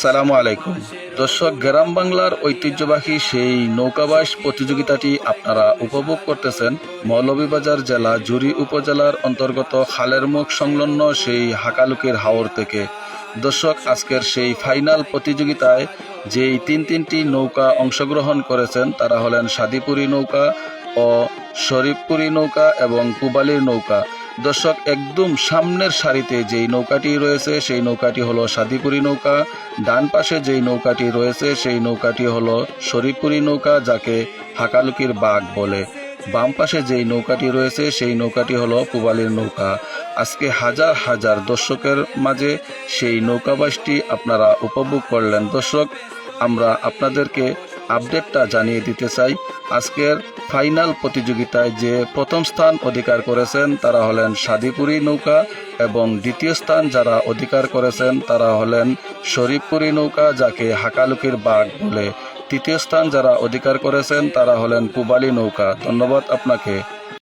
আসসালামু আলাইকুম দর্শক, গ্রাম বাংলার ঐতিহ্যবাহী সেই নৌকাবাস প্রতিযোগিতাটি আপনারা উপভোগ করতেছেন মৌলভীবাজার জেলা জুরি উপজেলার অন্তর্গত খালের মুখ সংলগ্ন সেই হাকালুকির হাওর থেকে। দর্শক, আজকের সেই ফাইনাল প্রতিযোগিতায় যেই তিনটি নৌকা অংশগ্রহণ করেছেন তারা হলেন সাদিপুরি নৌকা ও শরীফপুরি নৌকা এবং পুবালির নৌকা। দর্শক, একদম সামনের সারিতে যেই নৌকাটি রয়েছে সেই নৌকাটি হলো সাদিপুরি নৌকা, ডান পাশে যেই নৌকাটি রয়েছে সেই নৌকাটি হলো শরীফপুরি নৌকা, যাকে হাকালুকির বাঘ বলে। বাম পাশে যেই নৌকাটি রয়েছে সেই নৌকাটি হলো পুবালির নৌকা। আজকে হাজার হাজার দর্শকের মাঝে সেই নৌকাবাসটি আপনারা উপভোগ করলেন। দর্শক, আমরা আপনাদেরকে আপডেটটা জানিয়ে দিতে চাই। আজকের ফাইনাল প্রতিযোগিতায় যে প্রথম স্থান অধিকার করেছেন তারা হলেন সাদিপুরি নৌকা এবং দ্বিতীয় স্থান যারা অধিকার করেছেন তারা হলেন শরীফপুরি নৌকা, যাকে হাকালুকির বাঘ বলে। তৃতীয় স্থান যারা অধিকার করেছেন তারা হলেন পুবালি নৌকা। ধন্যবাদ আপনাকে।